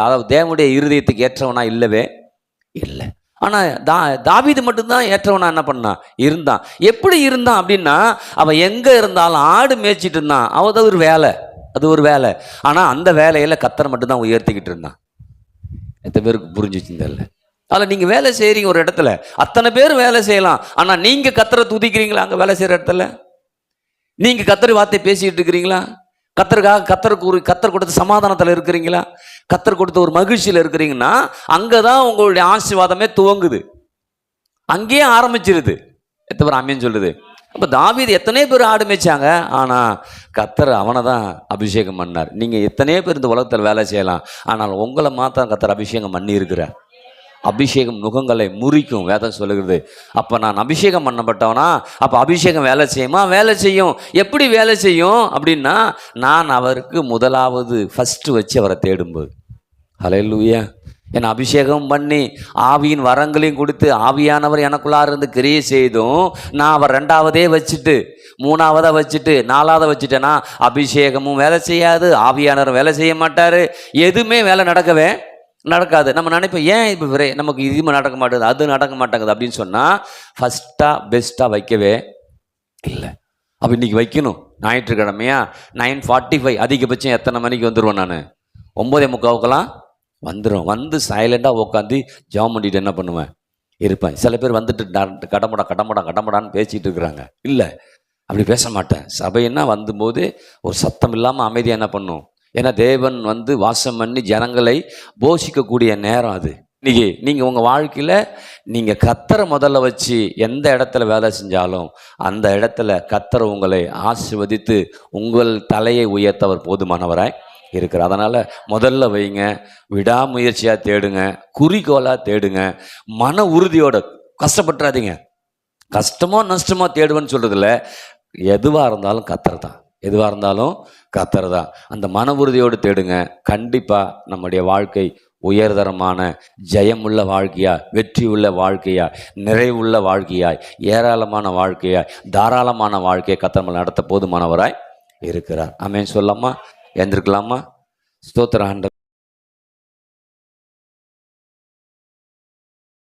அதாவது தேவனுடைய இருதயத்துக்கு ஏற்றவனா இல்லவே இல்லை. ஆனால் தாவீது மட்டும்தான் ஏற்றவனா என்ன பண்ணான், இருந்தான். எப்படி இருந்தான் அப்படின்னா, அவன் எங்கே இருந்தாலும் ஆடு மேய்ச்சிட்டு இருந்தான். அது ஒரு வேலை, அது ஒரு வேலை. ஆனால் அந்த வேலையில் கர்த்தர் மட்டும்தான் உயர்த்திக்கிட்டு இருந்தான். எத்தனை பேருக்கு புரிஞ்சிச்சுன்னு தெரியல. அதில் நீங்கள் வேலை செய்கிறீங்க ஒரு இடத்துல, அத்தனை பேர் வேலை செய்யலாம். ஆனால் நீங்கள் கர்த்தரை துதிக்கிறீங்களா? அங்கே வேலை செய்கிற இடத்துல நீங்கள் கர்த்தர் வார்த்தை பேசிக்கிட்டு இருக்கிறீங்களா? கர்த்தருக்காக கர்த்தர் கொடுத்த சமாதானத்தில் இருக்கிறீங்களா? கர்த்தர் கொடுத்த ஒரு மகிழ்ச்சியில் இருக்கிறீங்கன்னா அங்கே தான் உங்களுடைய ஆசீர்வாதமே துவங்குது, அங்கேயே ஆரம்பிச்சிருது. எத்தனை பேர் ஆமீன் சொல்லுது? அப்போ தாவீது எத்தனை பேர் ஆடு மேய்ச்சாங்க, ஆனால் கர்த்தர் அவனை தான் அபிஷேகம் பண்ணார். நீங்கள் எத்தனையோ பேர் இந்த உலகத்தில் வேலை செய்யலாம், ஆனால் உங்களை மாத்திரம் கர்த்தர் அபிஷேகம் பண்ணி இருக்கிறார். அபிஷேகம் நுகங்களை முறிக்கும் வேதம் சொல்லுகிறது. அப்போ நான் அபிஷேகம் பண்ணப்பட்டவனா? அப்போ அபிஷேகம் வேலை செய்யுமா? வேலை செய்யும். எப்படி வேலை செய்யும் அப்படின்னா, நான் அவருக்கு முதலாவது ஃபஸ்ட்டு வச்சு அவரை தேடும்போது. ஹல்லேலூயா. என்னை அபிஷேகம் பண்ணி ஆவியின் வரங்களையும் கொடுத்து ஆவியானவர் எனக்குள்ளார இருந்து கிரியை செய்தும் நான் அவர் ரெண்டாவதே வச்சுட்டு மூணாவதாக வச்சுட்டு நாலாவதை வச்சுட்டேன்னா அபிஷேகமும் வேலை செய்யாது, ஆவியானவர் வேலை செய்ய மாட்டார், எதுவுமே வேலை நடக்காது. நம்ம நினைப்போம், ஏன் இப்போ நமக்கு இதுவுமே நடக்க மாட்டேங்குது, அது நடக்க மாட்டேங்குது அப்படின்னு சொன்னால் ஃபஸ்ட்டாக பெஸ்ட்டாக வைக்கவே இல்லை. அப்போ இன்றைக்கி வைக்கணும். ஞாயிற்றுக்கிழமையா 9:45 அதிகபட்சம் எத்தனை மணிக்கு வந்துடுவேன் நான்? 9:45 வந்து சைலண்டாக உட்காந்து ஜெபம் பண்ணிட்டு என்ன பண்ணுவேன், இருப்பேன். சில பேர் வந்துட்டு கடமுடான்னு பேசிகிட்டு இருக்கிறாங்க. இல்லை, அப்படி பேச மாட்டேன். சபைன்னா வந்தும்போது ஒரு சத்தம் இல்லாமல் அமைதியாக என்ன பண்ணும், ஏன்னா தேவன் வாசம் பண்ணி ஜனங்களை போஷிக்கக்கூடிய நேரம் அது. இன்னைக்கு நீங்கள் உங்கள் வாழ்க்கையில் நீங்கள் கர்த்தரை முதல்ல வச்சு எந்த இடத்துல வேலை செஞ்சாலும் அந்த இடத்துல கர்த்தரை உங்களை ஆசீர்வதித்து உங்கள் தலையை உயர்த்தவர் போதுமானவராய் இருக்கிறார். அதனால் முதல்ல வைங்க, விடாமுயற்சியாக தேடுங்க, குறிக்கோளாக தேடுங்க, மன உறுதியோட கஷ்டப்பட்டுறாதீங்க. கஷ்டமோ நஷ்டமோ தேடுவேன்னு சொல்கிறதில்ல, எதுவாக இருந்தாலும் கர்த்தர் தான், எதுவாக இருந்தாலும் கர்த்தர் தான். அந்த மன உறுதியோடு தேடுங்க. கண்டிப்பாக நம்முடைய வாழ்க்கை உயர்தரமான ஜெயமுள்ள வாழ்க்கையாய், வெற்றியுள்ள வாழ்க்கையாய், நிறைவுள்ள வாழ்க்கையாய், ஏராளமான வாழ்க்கையாய், தாராளமான வாழ்க்கையை கர்த்தர் நடத்த போதுமானவராய் இருக்கிறார். ஆமென் சொல்லாமா? எழுந்திருக்கலாமா? ஸ்தோத்திர ஆண்டவரே.